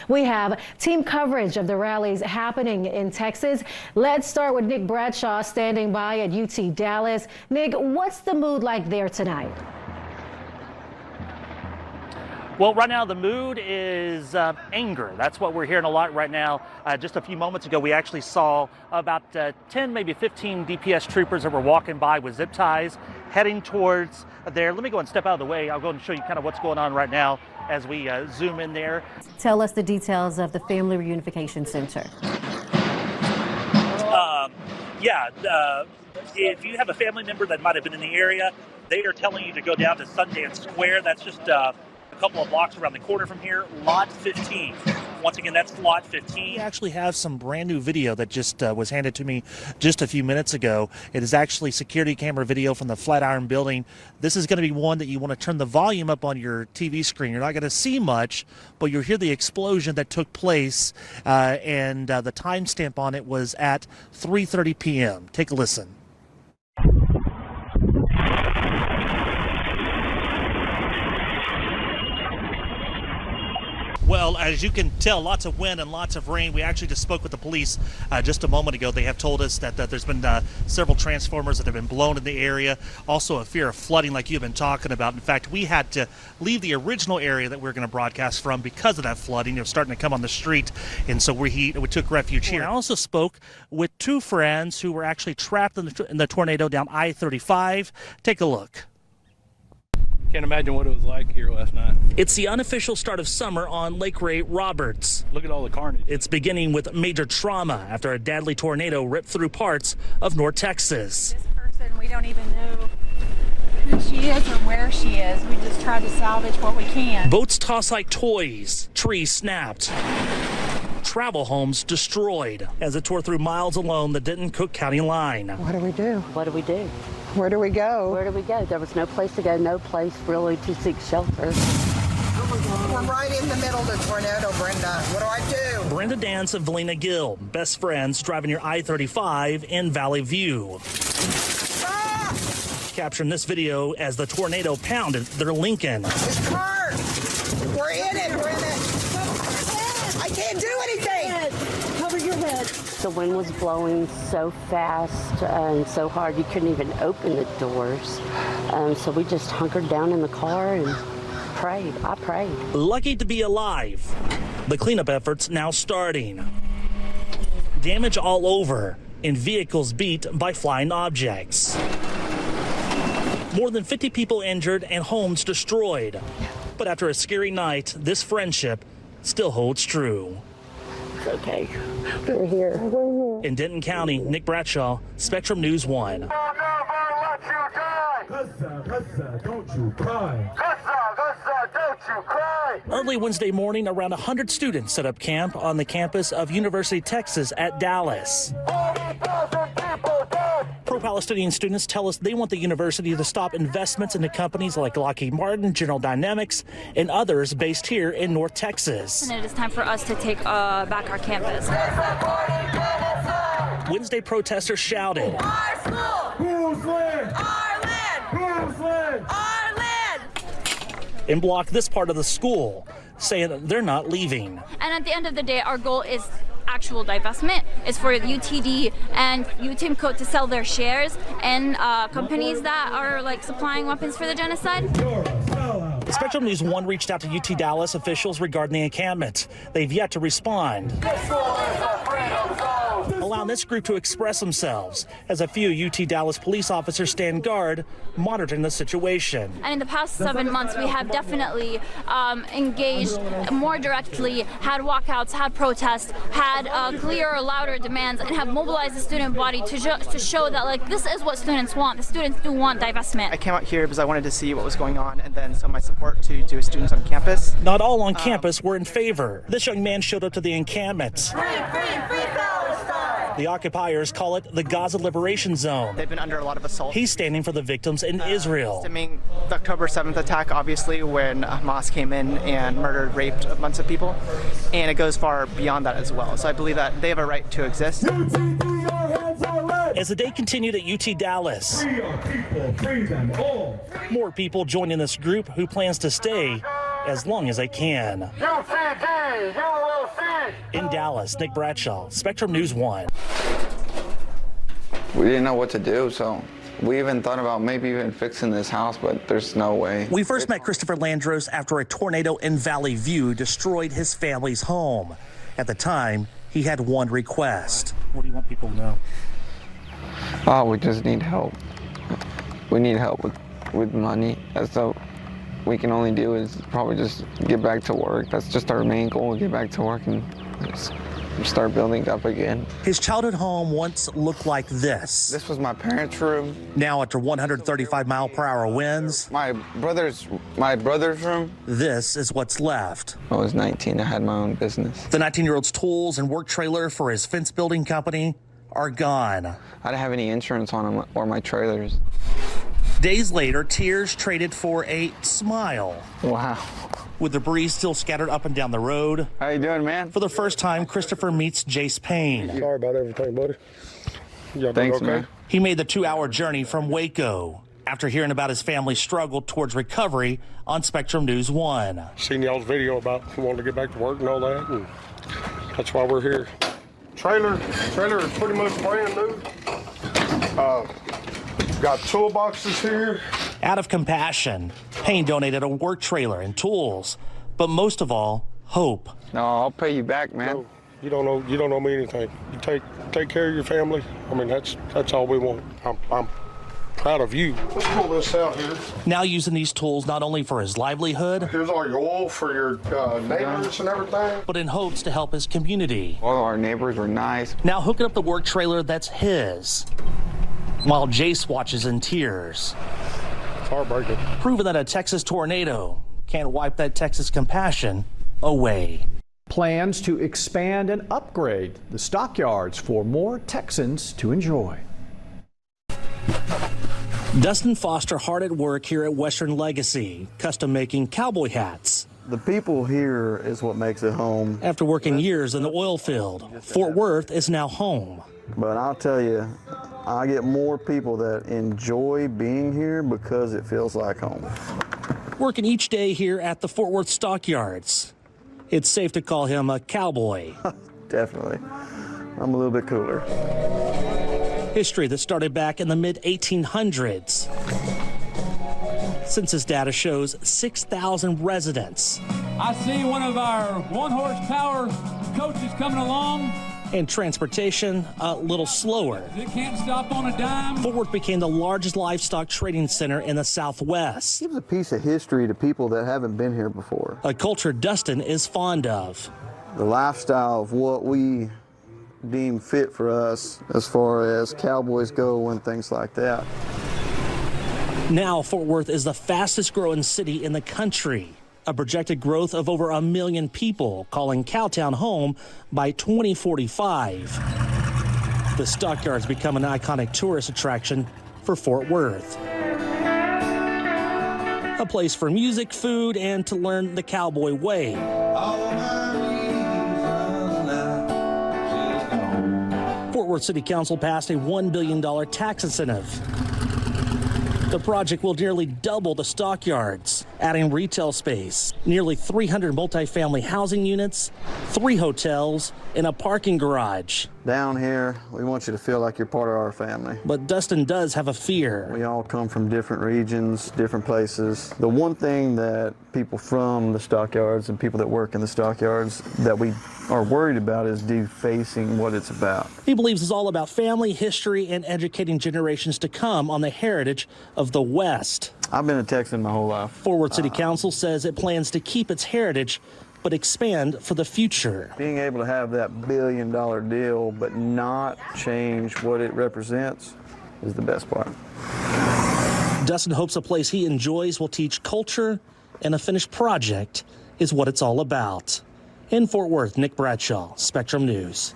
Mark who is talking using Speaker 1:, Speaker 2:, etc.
Speaker 1: We have team coverage of the rallies happening in Texas. Let's start with Nick Bradshaw standing by at UT Dallas. Nick, what's the mood like there tonight?
Speaker 2: Well, right now the mood is anger. That's what we're hearing a lot right now. Just a few moments ago, we actually saw about 10, maybe 15 DPS troopers that were walking by with zip ties heading towards there. Let me go and step out of the way. I'll go and show you kind of what's going on right now as we zoom in there.
Speaker 1: Tell us the details of the Family Reunification Center.
Speaker 2: If you have a family member that might have been in the area, they are telling you to go down to Sundance Square. That's just a couple of blocks around the corner from here, lot 15. Once again, that's lot 15. We actually have some brand new video that just was handed to me just a few minutes ago. It is actually security camera video from the Flatiron building. This is going to be one that you want to turn the volume up on your TV screen. You're not going to see much, but you'll hear the explosion that took place, and the timestamp on it was at 3:30 p.m. Take a listen. Well, as you can tell, lots of wind and lots of rain. We actually just spoke with the police just a moment ago. They have told us that there's been several transformers that have been blown in the area. Also a fear of flooding like you've been talking about. In fact, we had to leave the original area that we were going to broadcast from because of that flooding. It was starting to come on the street, and so we took refuge here. I also spoke with two friends who were actually trapped in the tornado down I-35. Take a look.
Speaker 3: Can't imagine what it was like here last night.
Speaker 2: It's the unofficial start of summer on Lake Ray Roberts.
Speaker 3: Look at all the carnage.
Speaker 2: It's beginning with major trauma after a deadly tornado ripped through parts of North Texas.
Speaker 4: This person, we don't even know who she is or where she is. We just try to salvage what we can.
Speaker 2: Boats tossed like toys, trees snapped, travel homes destroyed as it tore through miles along the Denton-Cook County line.
Speaker 5: What do we do?
Speaker 6: What do we do?
Speaker 5: Where do we go?
Speaker 6: Where do we go? There was no place to go, no place really to seek shelter.
Speaker 5: We're right in the middle of the tornado, Brenda. What do I do?
Speaker 2: Brenda Dance and Valina Gill, best friends driving near I-35 in Valley View.
Speaker 5: Ah!
Speaker 2: Capturing this video as the tornado pounded their Lincoln.
Speaker 5: This car! We're in it, Brenda! I can't do anything!
Speaker 6: Cover your head. The wind was blowing so fast and so hard you couldn't even open the doors. So we just hunkered down in the car and prayed. I prayed.
Speaker 2: Lucky to be alive. The cleanup efforts now starting. Damage all over and vehicles beat by flying objects. More than 50 people injured and homes destroyed. But after a scary night, this friendship still holds true.
Speaker 6: Okay, we're here.
Speaker 2: In Denton County, Nick Bradshaw, Spectrum News 1.
Speaker 7: We'll never let you die. Gaza, don't you cry. Gaza, don't you cry.
Speaker 2: Early Wednesday morning, around 100 students set up camp on the campus of University of Texas at Dallas.
Speaker 7: 40,000 people dead.
Speaker 2: Pro-Palestinian students tell us they want the university to stop investments into companies like Lockheed Martin, General Dynamics, and others based here in North Texas.
Speaker 8: And it is time for us to take back our campus.
Speaker 2: Wednesday, protesters shouted,
Speaker 7: Our school. Whose land? Our land. Whose land? Our land.
Speaker 2: and blocked this part of the school, saying that they're not leaving.
Speaker 8: And at the end of the day, our goal is actual divestment. Is for UTD and UTIMCO to sell their shares in companies that are like supplying weapons for the genocide.
Speaker 2: Spectrum News 1 reached out to UT Dallas officials regarding the encampment. They've yet to respond, allowing this group to express themselves as a few UT Dallas police officers stand guard, monitoring the situation.
Speaker 8: And in the past 7 months, we have definitely engaged more directly, had walkouts, had protests, had clearer, louder demands, and have mobilized the student body to show that like this is what students want. The students do want divestment.
Speaker 9: I came out here because I wanted to see what was going on and then show my support to Jewish students on campus.
Speaker 2: Not all on campus were in favor. This young man showed up to the encampment.
Speaker 7: Free Palestine!
Speaker 2: The occupiers call it the Gaza Liberation Zone.
Speaker 9: They've been under a lot of assault.
Speaker 2: He's standing for the victims in Israel.
Speaker 9: Stemming the October 7th attack, obviously, when Hamas came in and murdered, raped a bunch of people. And it goes far beyond that as well. So I believe that they have a right to exist.
Speaker 2: As the day continued at UT Dallas,
Speaker 7: Free our people, free them all.
Speaker 2: more people joining this group who plans to stay as long as they can.
Speaker 7: UTD, you will
Speaker 2: In Dallas, Nick Bradshaw, Spectrum News 1.
Speaker 10: We didn't know what to do, so we even thought about maybe even fixing this house, but there's no way.
Speaker 2: We first met Christopher Landros after a tornado in Valley View destroyed his family's home. At the time, he had one request. What do you want people to know?
Speaker 10: Oh, we just need help. We need help with money. That's all we can only do is probably just get back to work. That's just our main goal, get back to work and just start building up again.
Speaker 2: His childhood home once looked like this.
Speaker 10: This was my parents' room.
Speaker 2: Now, after 135-mile-per-hour winds,
Speaker 10: My brother's room.
Speaker 2: this is what's left.
Speaker 10: I was 19, I had my own business.
Speaker 2: The 19-year-old's tools and work trailer for his fence building company are gone.
Speaker 10: I didn't have any insurance on them or my trailers.
Speaker 2: Days later, tears traded for a smile.
Speaker 10: Wow.
Speaker 2: With debris still scattered up and down the road.
Speaker 10: How you doing, man?
Speaker 2: For the first time, Christopher meets Jace Payne.
Speaker 7: Sorry about everything, buddy. Y'all doing
Speaker 10: Thanks,
Speaker 7: okay?
Speaker 10: man.
Speaker 2: He made the 2-hour journey from Waco after hearing about his family's struggle towards recovery on Spectrum News 1.
Speaker 7: Seen y'all's video about wanting to get back to work and all that, and that's why we're here. Trailer is pretty much brand new. Got toolboxes here.
Speaker 2: Out of compassion, Payne donated a work trailer and tools, but most of all, hope.
Speaker 10: No, I'll pay you back, man.
Speaker 7: No, you don't owe me anything. You take care of your family. I mean, that's all we want. I'm proud of you. Let's pull this out here.
Speaker 2: Now using these tools not only for his livelihood,
Speaker 7: Here's all your oil for your neighbors and everything.
Speaker 2: but in hopes to help his community.
Speaker 10: All our neighbors were nice.
Speaker 2: Now hooking up the work trailer that's his, while Jace watches in tears,
Speaker 7: It's heartbreaking.
Speaker 2: proving that a Texas tornado can't wipe that Texas compassion away.
Speaker 11: Plans to expand and upgrade the stockyards for more Texans to enjoy.
Speaker 2: Dustin Foster hard at work here at Western Legacy, custom making cowboy hats.
Speaker 12: The people here is what makes it home.
Speaker 2: After working years in the oil field, Fort Worth is now home.
Speaker 12: But I'll tell you, I get more people that enjoy being here because it feels like home.
Speaker 2: Working each day here at the Fort Worth Stockyards. It's safe to call him a cowboy.
Speaker 12: Definitely. I'm a little bit cooler.
Speaker 2: History that started back in the mid-1800s. Census data shows 6,000 residents.
Speaker 13: I see one of our 1-horsepower coaches coming along.
Speaker 2: And transportation a little slower.
Speaker 13: It can't stop on a dime.
Speaker 2: Fort Worth became the largest livestock trading center in the Southwest.
Speaker 12: Gives a piece of history to people that haven't been here before.
Speaker 2: A culture Dustin is fond of.
Speaker 12: The lifestyle of what we deem fit for us as far as cowboys go and things like that.
Speaker 2: Now Fort Worth is the fastest growing city in the country. A projected growth of over 1 million people, calling Cowtown home by 2045. The Stockyards become an iconic tourist attraction for Fort Worth. A place for music, food, and to learn the cowboy way. Fort Worth City Council passed a $1 billion tax incentive. The project will nearly double the stockyards, adding retail space, nearly 300 multifamily housing units, 3 hotels, and a parking garage.
Speaker 12: Down here, we want you to feel like you're part of our family.
Speaker 2: But Dustin does have a fear.
Speaker 12: We all come from different regions, different places. The one thing that people from the stockyards and people that work in the stockyards that we are worried about is defacing what it's about.
Speaker 2: He believes it's all about family, history, and educating generations to come on the heritage of the West.
Speaker 12: I've been a Texan my whole life.
Speaker 2: Fort Worth City Council says it plans to keep its heritage, but expand for the future.
Speaker 12: Being able to have that $1 billion deal, but not change what it represents is the best part.
Speaker 2: Dustin hopes a place he enjoys will teach culture, and a finished project is what it's all about. In Fort Worth, Nick Bradshaw, Spectrum News.